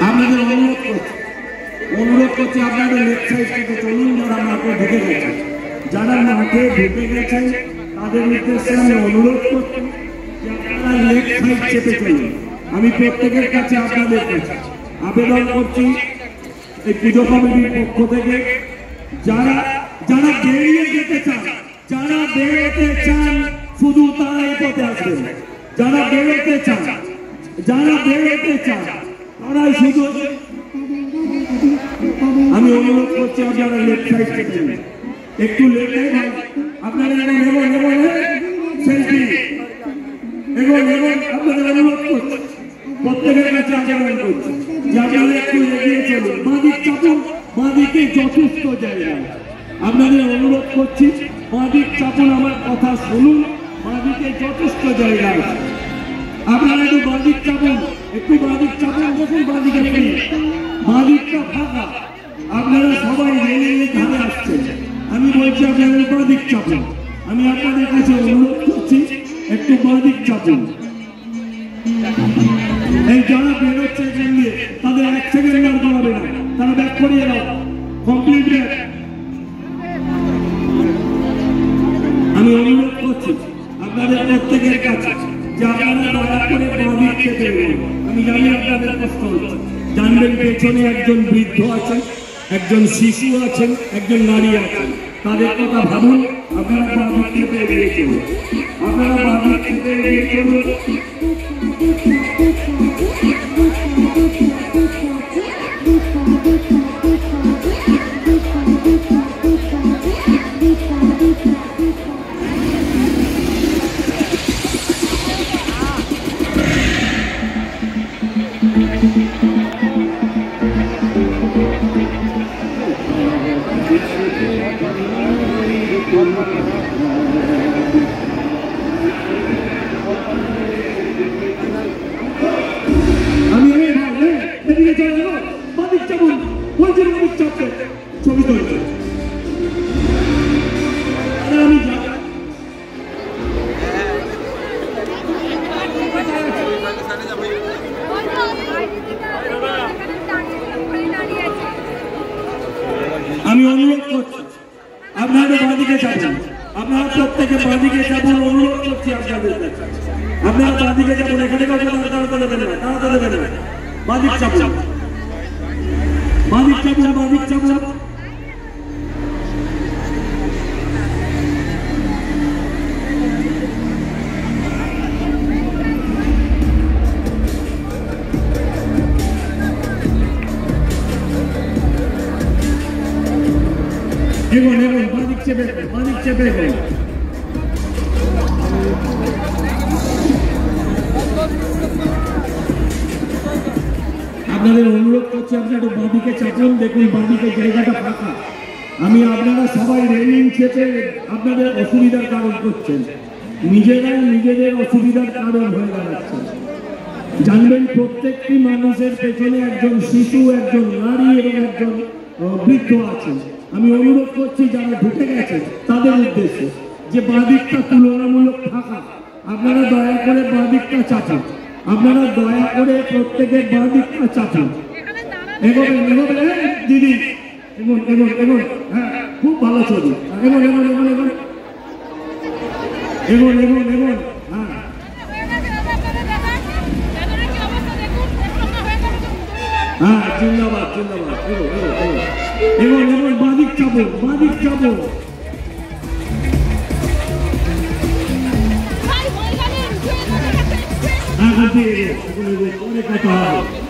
আপনাদের অনুরোধ করছি আপনাদের লেফট সাইড থেকে চলুন, যারা মাঠে ঢুকে গেছেন, যারা মাঠে ঢুকে গেছেন তাদের উদ্দেশ্যে আমি অনুরোধ করছি যে আপনারা লেফট সাইড চেপে চলুন। আমি প্রত্যেকের কাছে আপনাদের কাছে আবেদন করছি এই পুজো কমিটির পক্ষ থেকে, যারা যারা বেরিয়ে যেতে চান, যারা বেরোতে চান শুধু তারাই পথে আসবেন। যারা বেরোতে চান, যারা বেরোতে চান তারাই শুধু। আমি অনুরোধ করছি আপনারা লেফট সাইড থেকে একটু লেটে আপনারা সেলফি আপনাদের অনুরোধ করছি, প্রত্যেকের কাছে আবেদন করছি যে আপনারা একটু এগিয়ে চলুন। বাঁদিক চাপুন, বাঁদিকে যথেষ্ট জায়গা। আপনাদের অনুরোধ করছি বাঁদিক চাপুন, আমার কথা শুনুন, বাঁদিকে যথেষ্ট জায়গা আছে। আপনারা একটু বাঁদিক চাপুন, একটু বাঁদিক চাপুন, দেখুন বাঁদিকে বাঁদিকটা ফাঁকা। আপনারা সবাই রেলের ধারে আসছেন, আমি বলছি আপনাদের বাঁদিক চাপুন। আমি আপনাদের কাছে অনুরোধ করছি একটু বাঁদিক চাপুন। এই যারা বেরোচ্ছে দিয়ে তাদের এক সেকেন্ড আর করাবে না, তারা ব্যাক করিয়ে দাও, কমপ্লিট ব্যাক। আমি অনুরোধ করছি আপনাদের প্রত্যেকের কাছে যে আপনারা দয়া করে বাঁদিক চেপে দেবেন। আমি জানি আপনাদের কষ্ট হচ্ছে, জানবেন পেছনে একজন বৃদ্ধ আছেন, একজন শিশু আছেন, একজন নারী আছেন, তাদের কথা ভাবুন। আপনারা বাঁদিক চেপে এগিয়ে চলুন, আপনারা বাঁদিক চেপে এগিয়ে চলুন। ছবি তুলছে আমি অনুরোধ করছি আপনারা বাঁদিকে যাবেন, আপনারা প্রত্যেকে বাঁদিকে যাবেন, অনুরোধ করছি আপনাদের কাছে। আপনারা বাঁদিকে যাবেন, এখানে কাউকে দাঁড়াতে দেবেন না, দাঁড়াতে দেবেন না। বাঁদিক যাবেন, বাঁদিক যাবেন, বাঁদিক যাবেন। এগোন এগোন, বাঁদিক চেপে বাঁদিক চেপে এগোন। আপনাদের অনুরোধ করছি আপনারা একটু বাঁদিকে চাপুন, দেখুন বাঁদিকে জায়গাটা ফাঁকা। আমি আপনারা সবাই রেলিং চেপে আপনাদের অসুবিধার কারণ করছেন, নিজেরাই নিজেদের অসুবিধার কারণ হয়ে দাঁড়াচ্ছেন। জানবেন প্রত্যেকটি মানুষের পেছনে একজন শিশু, একজন নারী এবং একজন বৃদ্ধ আছেন। আমি অনুরোধ করছি যারা ঢুকে গেছে তাদের উদ্দেশ্যে যে বাঁদিকটা তুলনামূলক ফাঁকা, আপনারা দয়া করে বাঁদিকটা চাপুন, আপনারা দয়া করে প্রত্যেকের বাঁদিকটা চাপুন। এগোবেন এগোবেন দিদি, এগোন এগোন এগোন। হ্যাঁ, খুব ভালো ছবি। এগোন এগোন এগোন এগোন এগোন এগোন এগোন। হ্যাঁ হ্যাঁ, জিন্দাবাদ জিন্দাবাদ। এগো এগো এগো এগোন এগোন, বাঁদিক চাপুন, বাঁদিক চাপুন। হ্যাঁ, অনেক কথা হবে।